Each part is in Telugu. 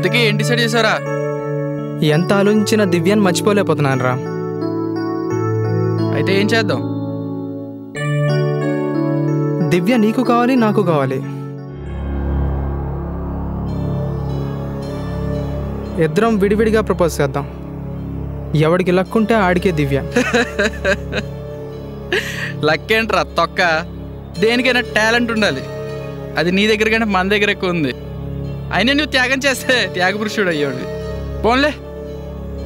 ఇంతకీ ఏం డిసైడ్ చేశారా? ఎంత ఆలోచించిన దివ్యాన్ని మర్చిపోలేకపోతున్నాను రా. అయితే ఏం చేద్దాం? దివ్య నీకు కావాలి, నాకు కావాలి. ఇద్దరం విడివిడిగా ప్రపోజ్ చేద్దాం. ఎవడికి లక్కుంటే ఆడికే దివ్య. లక్కేంట్రా తొక్క, దేనికైనా టాలెంట్ ఉండాలి. అది నీ దగ్గర కంటే మన దగ్గర ఎక్కువ ఉంది. అయినా నువ్వు త్యాగం చేస్తే త్యాగపురుషుడు అయ్యాడు. పోన్లే,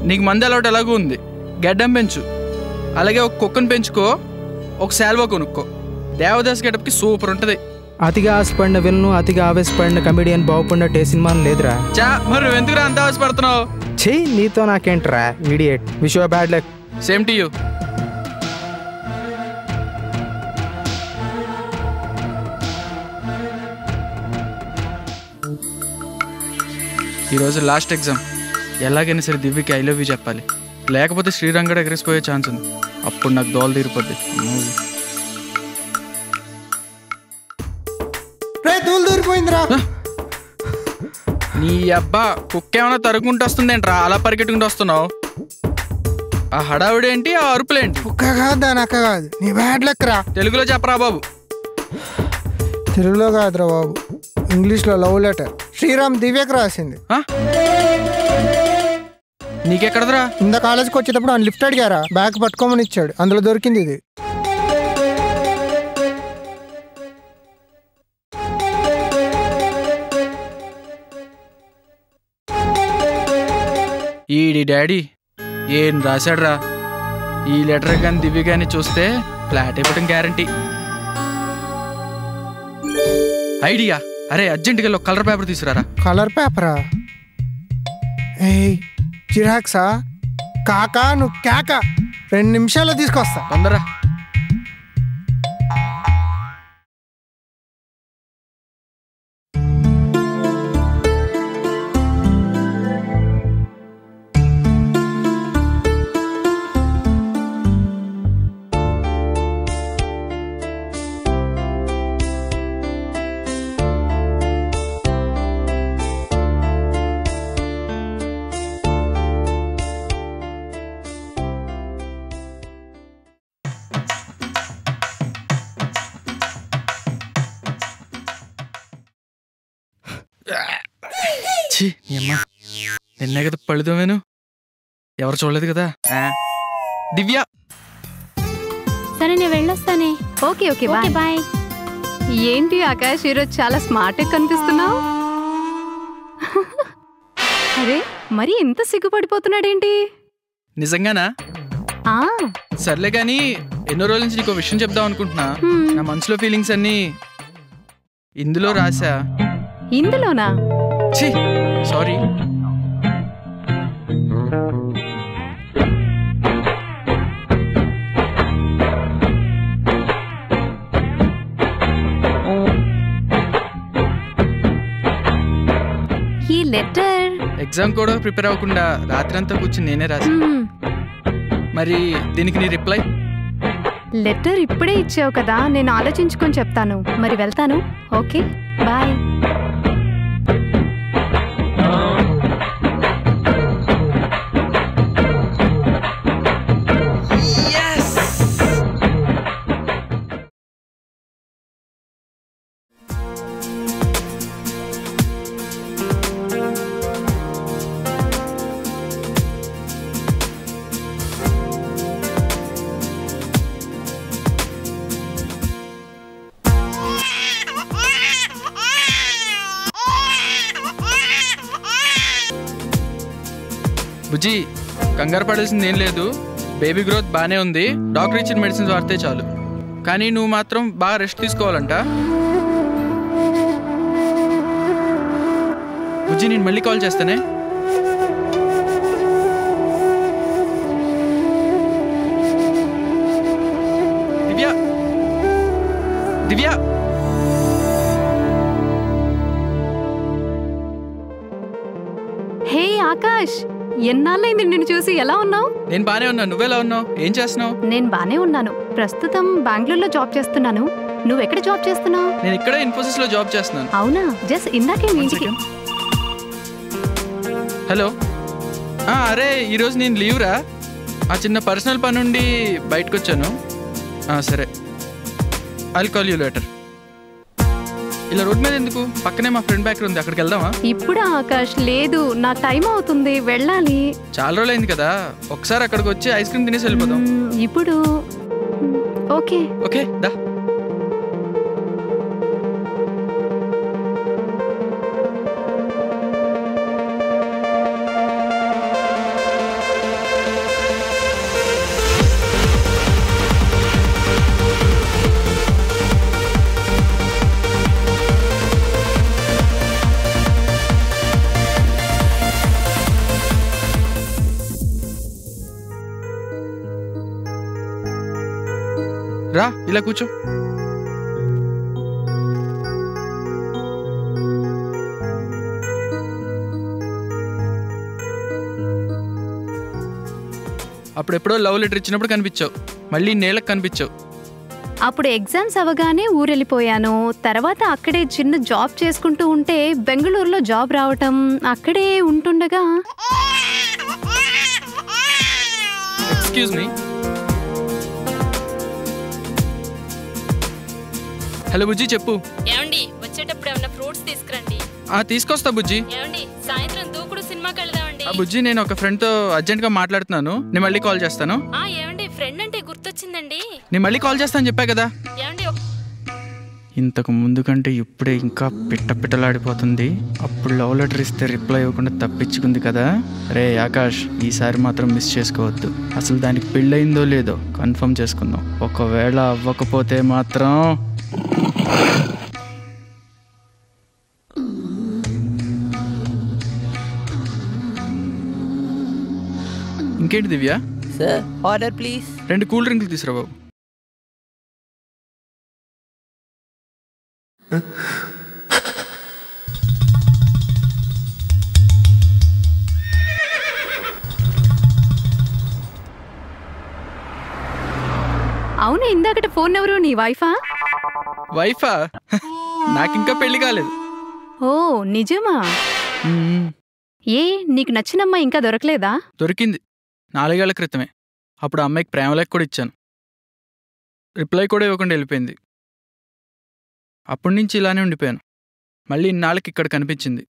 నీకు మంది అలవాటు ఎలాగూ ఉంది. గడ్డం పెంచు, అలాగే ఒక కుక్కను పెంచుకో, ఒక శాల్వా కొనుక్కో. దేవదాస్ గెటప్కి సూపర్ ఉంటుంది. అతిగా ఆశపడిన విలను, అతిగా ఆవేశపడిన కమెడియన్ బాగుపడినట్టు ఏ సినిమా లేదురా. చా, మరి నువ్వు ఎందుకు అంత ఆవేశపడుతున్నావు? చెయ్యి, నీతో నాకేంట్రా idiot. Wish you bad luck. Same to you. ఈరోజు లాస్ట్ ఎగ్జామ్. ఎలాగైనా సరే దివ్యకి ఐ లవ్ యూ చెప్పాలి. లేకపోతే శ్రీరంగడు ఎగరేసిపోయే ఛాన్స్ ఉంది. అప్పుడు నాకు దోల తీరిపోద్ది. నీ అబ్బా, కుక్క ఏమైనా తరుక్కుంటూ వస్తుందేంట్రా? అలా పరిగెట్టుకుంటూ వస్తున్నావు. ఆ హడావుడేంటి, ఆ అరుపులేంటి? కుక్క కాదు, దాని అక్క కాదు. నీ బ్యాడ్ లక్ రా. తెలుగులో చెప్పరా బాబు. తెలుగులో కాదురా బాబు, ఇంగ్లీష్లో లవ్ లెటర్ శ్రీరామ్ దివ్యకు రాసింది. నీకెక్కడదరా? ఇంత కాలేజ్కి వచ్చేటప్పుడు ఆయన లిఫ్ట్ అడిగారా, బ్యాగ్ పట్టుకోమని ఇచ్చాడు, అందులో దొరికింది ఇది. ఈడి డాడీ ఏం రాశాడ్రా? ఈ లెటర్ కానీ దివ్య కానీ చూస్తే ఫ్లాట్ అయిపోవడం గ్యారంటీ. ఐడియా, అరే అర్జెంటుగా కలర్ పేపర్ తీసుకురారా. కలర్ పేపరా? ఏ జిరాక్సా? కాకా నువ్వు కేక, 2 నిమిషాల్లో తీసుకొస్తా. తొందరరా. నిన్నే కదా పళ్ళుదోమేను, ఎవరు చూడలేదు కదా. దివ్య సరే నేను వెళ్ళొస్తానే. Okay okay bye bye. ఏంటి ఆకాష్, ఈరోజు చాలా స్మార్ట్ కనిపిస్తున్నావు. అరే మరి ఎంత సిగ్గుపడిపోతున్నాడేంటి? నిజంగానా? ఆ సర్లే కానీ ఎన్నో రోజుల నుంచి నీకు విషయం చెప్దాం అనుకుంటున్నా. నా మనసులో ఫీలింగ్స్ అన్నీ ఇందులో రాసా. ఇందులోనా? ఛీ సారీ. ఈ లెటర్ ఎగ్జామ్ కూడా ప్రిపేర్ అవ్వకుండా రాత్రంతా కూర్చుని నేనే రాసా. మరి దీనికి నీ రిప్లై? లెటర్ ఇప్పుడే ఇచ్చావు కదా, నేను ఆలోచించుకొని చెప్తాను. మరి వెళ్తాను. Okay bye. బుజ్జి, కంగారు పడాల్సింది ఏం లేదు. బేబీ గ్రోత్ బాగానే ఉంది. డాక్టర్ ఇచ్చిన మెడిసిన్స్ వాడితే చాలు. కానీ నువ్వు మాత్రం బాగా రెస్ట్ తీసుకోవాలంట. బుజ్జి, నేను మళ్ళీ కాల్ చేస్తానే. దివ్య, దివ్య. హే ఆకాష్, ఎన్నాళ్ళైంది నిన్ను చూసి. ఎలా ఉన్నావు? నేను బానే ఉన్నాను. నువ్వెలా ఉన్నావు? ఏం చేస్తున్నావు? నేను బానే ఉన్నాను. ప్రస్తుతం బెంగళూరులో జాబ్ చేస్తున్నాను. నువ్వెక్కడ జాబ్ చేస్తున్నావు? నేను ఇక్కడే ఇన్ఫోసిస్ లో జాబ్ చేస్తున్నాను. అవునా? జస్ట్ ఇందాకే మీ ఇంటికి. హలో. అరే ఈరోజు నేను లీవ్ రా. ఆ చిన్న పర్సనల్ పని ఉండి బయటకు వచ్చాను. సరే, ఐల్ కాల్ యూ లేటర్. ఇలా రోడ్ మీద ఎందుకు? పక్కనే మా ఫ్రెండ్ బ్యాకర్ ఉంది, అక్కడికి వెళ్దామా? ఇప్పుడు ఆకాష్ లేదు, నా టైం అవుతుంది, వెళ్ళాలి. చాలా రోజులు అయింది కదా, ఒకసారి అక్కడికి వచ్చి ఐస్ క్రీమ్ తినేసి వెళ్ళిపోదాం. ఇప్పుడు ఓకే ఓకే దా. రా, ఇలా కూర్చో. అప్పుడెప్పుడో లవ్ లెటర్ ఇచ్చినప్పుడు కనిపించావు, మళ్ళీ నేలకు కనిపించావు. అప్పుడు ఎగ్జామ్స్ అవగానే ఊరెళ్ళిపోయాను. తర్వాత అక్కడే చిన్న జాబ్ చేసుకుంటూ ఉంటే బెంగళూరులో జాబ్ రావటం, అక్కడే ఉంటుండగా. Excuse me. హలో బుజ్జి, చెప్పు. ఏమండి, వచ్చేటప్పుడు ఏమన్నా ఫ్రూట్స్ తీసుకురండి. తీసుకొస్తా బుజ్జి. ఏమండి, సాయంత్రం దూకుడు సినిమాకి వెళ్దామండి. బుజ్జి, నేను ఒక ఫ్రెండ్ తో అర్జెంట్ గా మాట్లాడుతున్నాను, నేను మళ్ళీ కాల్ చేస్తాను. ఏమండి, ఫ్రెండ్ అంటే గుర్తొచ్చిందండి. నేను మళ్ళీ కాల్ చేస్తాను చెప్పా కదా. ఏమండి, ఇంతకు ముందు కంటే ఇప్పుడే ఇంకా పిట్టలాడిపోతుంది. అప్పుడు లవ్ లెటర్ ఇస్తే రిప్లై ఇవ్వకుండా తప్పించుకుంది కదా. రే ఆకాష్, ఈసారి మాత్రం మిస్ చేసుకోవద్దు. అసలు దానికి పెళ్ళయిందో లేదో కన్ఫర్మ్ చేసుకుందాం. ఒకవేళ అవ్వకపోతే మాత్రం ఇంకేంటి Divya? Sir, order please. 2 cool డ్రింక్లు తీసురా బాబు. అవును, ఇందాకట ఫోన్ ఎవరు? నీ వైఫా? వైఫా? నాకింకా పెళ్లి కాలేదు. ఓ నిజమా? ఏ, నీకు నచ్చిన అమ్మాయి ఇంకా దొరకలేదా? దొరికింది 4 ఏళ్ల క్రితమే. అప్పుడు అమ్మాయికి ప్రేమ లేఖ కూడా ఇచ్చాను, రిప్లై కూడా ఇవ్వకుండా వెళ్ళిపోయింది. అప్పటి నుంచి ఇలానే ఉండిపోయాను. మళ్ళీ ఇన్నాళ్ళకి ఇక్కడ కనిపించింది.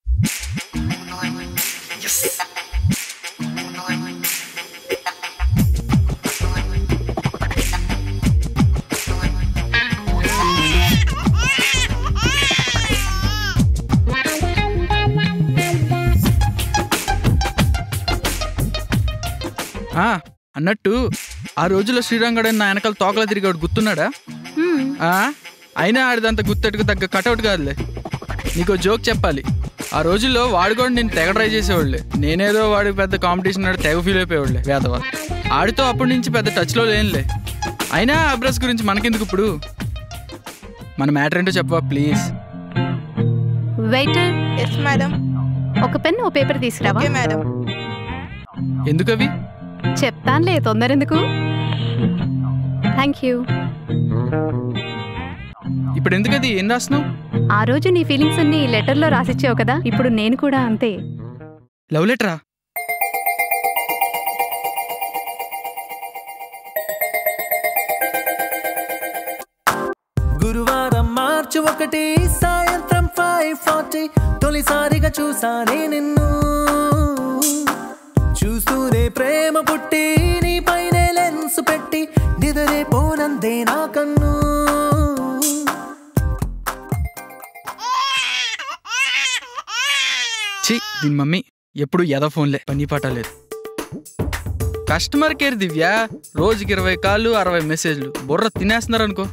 అన్నట్టు ఆ రోజుల్లో శ్రీరంగడని నా వెనకాల తోకలా తిరిగాడు, గుర్తున్నాడా? అయినా ఆడిదంత గుర్తెట్టుకు తగ్గ కటౌట్ కాదులే. నీకో జోక్ చెప్పాలి. ఆ రోజుల్లో వాడు కూడా నేను తెగ ట్రై చేసేవాళ్ళే. నేనేదో వాడికి పెద్ద కాంపిటీషన్ ఆడి తెగ ఫీల్ అయిపోయేవాళ్ళే వేదవా. ఆడితో అప్పటి నుంచి పెద్ద టచ్లో లేనులే. అయినా అబ్రస్ గురించి మనకెందుకు ఇప్పుడు? మన మ్యాటర్ ఏంటో చెప్పవా ప్లీజ్? వెయిటర్. Yes madam. ఒక పెన్, ఓ పేపర్ తీసుకురావా? Okay madam. ఎందుకవి? చెప్తానులే, తొందరెందుకు. Thank you. ఇప్పుడు ఎందుకది? ఏం రాస్తున్నావు? ఆ రోజు నీ ఫీలింగ్స్ అన్ని లెటర్లో రాసిచ్చావు కదా, ఇప్పుడు నేను కూడా అంతే. లవ్ లెటరా? గురువారం మార్చి 1 సాయంత్రం 5:40 తొలిసారిగా చూసానే నిన్ను. చూస్తూనే ప్రేమ పుట్టి నీ పైనే లెన్స్ పెట్టి నిదరే పోనందే నా కన్ను. దీని మమ్మీ ఎప్పుడు ఎదో ఫోన్లే, పని పాట లేదు. కస్టమర్ కేర్ దివ్య, రోజుకి 20 కాళ్ళు 60 మెసేజ్లు, బుర్ర తినేస్తున్నారు అనుకో.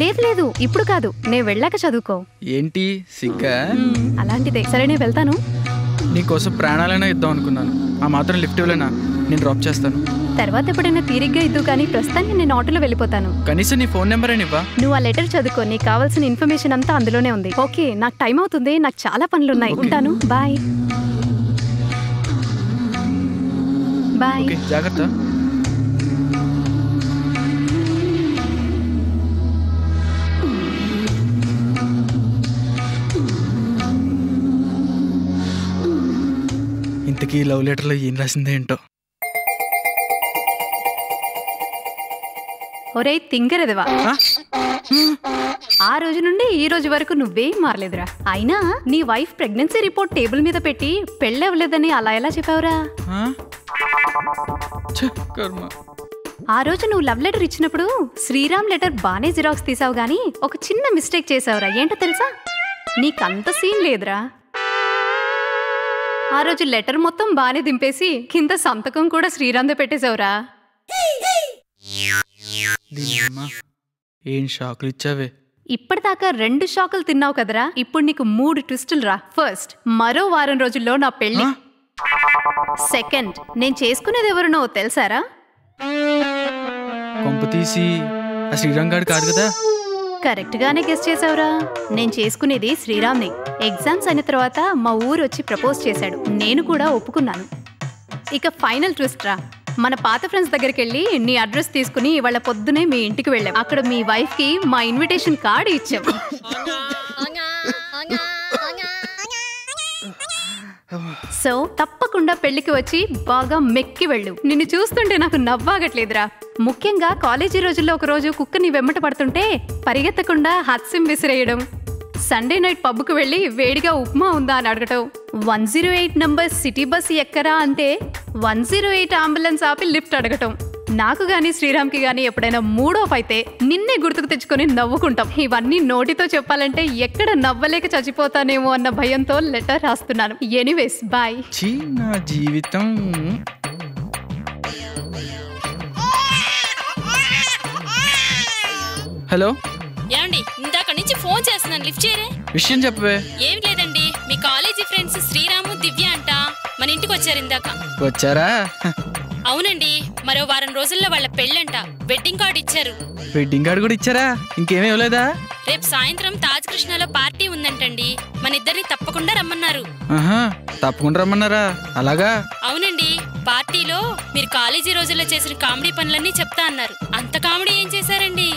లేదు లేదు, ఇప్పుడు కాదు, నేను వెళ్ళాక చదువుకో. ఏంటి సిగ్గా? అలాంటిదే. సరే, నేను వెళ్తాను. నీకోసం ప్రాణాలైనా ఇద్దాం అనుకున్నాను. ఆ మాత్రం లిఫ్ట్ ఇవ్వలేనా? నేను డ్రాప్ చేస్తాను. తర్వాత ఎప్పుడైనా తీరిగ్గా ఇద్దు, కానీ ప్రస్తుతానికి నేను ఆటోలో వెళ్ళిపోతాను. కనీసం నీ ఫోన్ నెంబర్ అయినివ్వా? నువ్వు ఆ లెటర్ చదువుకో, నీకు కావాల్సిన ఇన్ఫర్మేషన్ అంతా అందులోనే ఉంది. ఓకే, నాకు టైం అవుతుంది, నాకు చాలా పనులున్నాయి. ఉంటాను, బాయ్. బాయ్. ఓకే, జాగ్రత్త. ఇంతకీ లవ్ లెటర్లో ఏం రాసిందే ఏంటో. ఒరే తింగరదివా, ఆ రోజు నుండి ఈ రోజు వరకు నువ్వేం మారలేదురా. అయినా నీ వైఫ్ ప్రెగ్నెన్సీ రిపోర్ట్ టేబుల్ మీద పెట్టి పెళ్ళవలేదని అలా ఎలా చెప్పావురా? ఆ రోజు నువ్వు లవ్ లెటర్ ఇచ్చినప్పుడు శ్రీరామ్ లెటర్ బానే జిరాక్స్ తీసావు గానీ ఒక చిన్న మిస్టేక్ చేసావురా. ఏంటో తెలుసా? నీకంత సీన్ లేదురా. ఆ రోజు లెటర్ మొత్తం బానే దింపేసి కింద సంతకం కూడా శ్రీరామ్దే పెట్టేశావురా. ఏం షాకులు ఇచ్చావే. ఇప్పటిదాకా 2 షాకులు తిన్నావు కదరా, ఇప్పుడు నీకు 3 ట్విస్టులు రా. ఫస్ట్, మరో వారం రోజుల్లో నా పెళ్లి. సెకండ్, నేను చేసుకునేది ఎవరునో తెలుసారా? కొంప తీసి ఆ శ్రీరామ్ గారు కాదు కదా? కరెక్ట్ గానే గెస్ చేసావురా. నేను చేసుకునేది శ్రీరామ్ని. ఎగ్జామ్స్ అయిన తర్వాత మా ఊరు వచ్చి ప్రపోజ్ చేశాడు, నేను కూడా ఒప్పుకున్నాను. ఇక ఫైనల్ ట్విస్ట్ రా. మన పాత ఫ్రెండ్స్ దగ్గరికి వెళ్ళి నీ అడ్రస్ తీసుకుని ఇవాళ పొద్దునే మీ ఇంటికి వెళ్ళాం. అక్కడ మీ వైఫ్ కి మా ఇన్విటేషన్ కార్డు ఇచ్చాం. సో తప్పకుండా పెళ్లికి వచ్చి బాగా మెక్కి వెళ్ళు. నిన్ను చూస్తుంటే నాకు నవ్వాగట్లేదురా. ముఖ్యంగా కాలేజీ రోజుల్లో ఒక రోజు కుక్కని వెమ్మట పడుతుంటే పరిగెత్తకుండా హత్సిం విసిరేయడం, సండే నైట్ పబ్కు వెళ్ళి వేడిగా ఉప్మా ఉందా అని అడగటం, 108 నంబర్ సిటీ బస్ ఎక్కరా అంటే 108 అంబులెన్స్ ఆపి లిఫ్ట్ అడగటం. నాకు గాని శ్రీరామ్కి గాని ఎప్పుడైనా మూడ్ ఆఫ్ అయితే నిన్నే గుర్తుకు తెచ్చుకొని నవ్వుకుంటాం. ఇవన్నీ నోటితో చెప్పాలంటే ఎక్కడ నవ్వలేక చచ్చిపోతానేమో అన్న భయంతో లెటర్ రాస్తున్నాను. Anyways bye. నా జీవితం. హలో ఏమండి, ఇందాక నుంచి ఫోన్ చేస్తున్నాను, లిఫ్ట్ చేయరే. విషయం చెప్పవే. ఏం లేదండి, మీ కాలేజీ ఫ్రెండ్స్ శ్రీరాము దివ్య అంట మన ఇంటికి వచ్చారు ఇందాక. వచ్చారా? అవునండి, మరో వారం రోజుల్లో వాళ్ళ పెళ్ళంట. వెడ్డింగ్ కార్డు ఇచ్చారు. వెడ్డింగ్ కార్డు కూడా ఇచ్చారా? ఇంకేమీ ఇవ్వలేదా? రేపు సాయంత్రం తాజ్ కృష్ణలో పార్టీ ఉందంటండి, మన ఇద్దరిని తప్పకుండా రమ్మన్నారు. తప్పకుండా రమ్మన్నారా? అలాగా? అవునండి, పార్టీలో మీరు కాలేజీ రోజుల్లో చేసిన కామెడీ పనులన్నీ చెప్తా అన్నారు. అంత కామెడీ ఏం చేశారండి?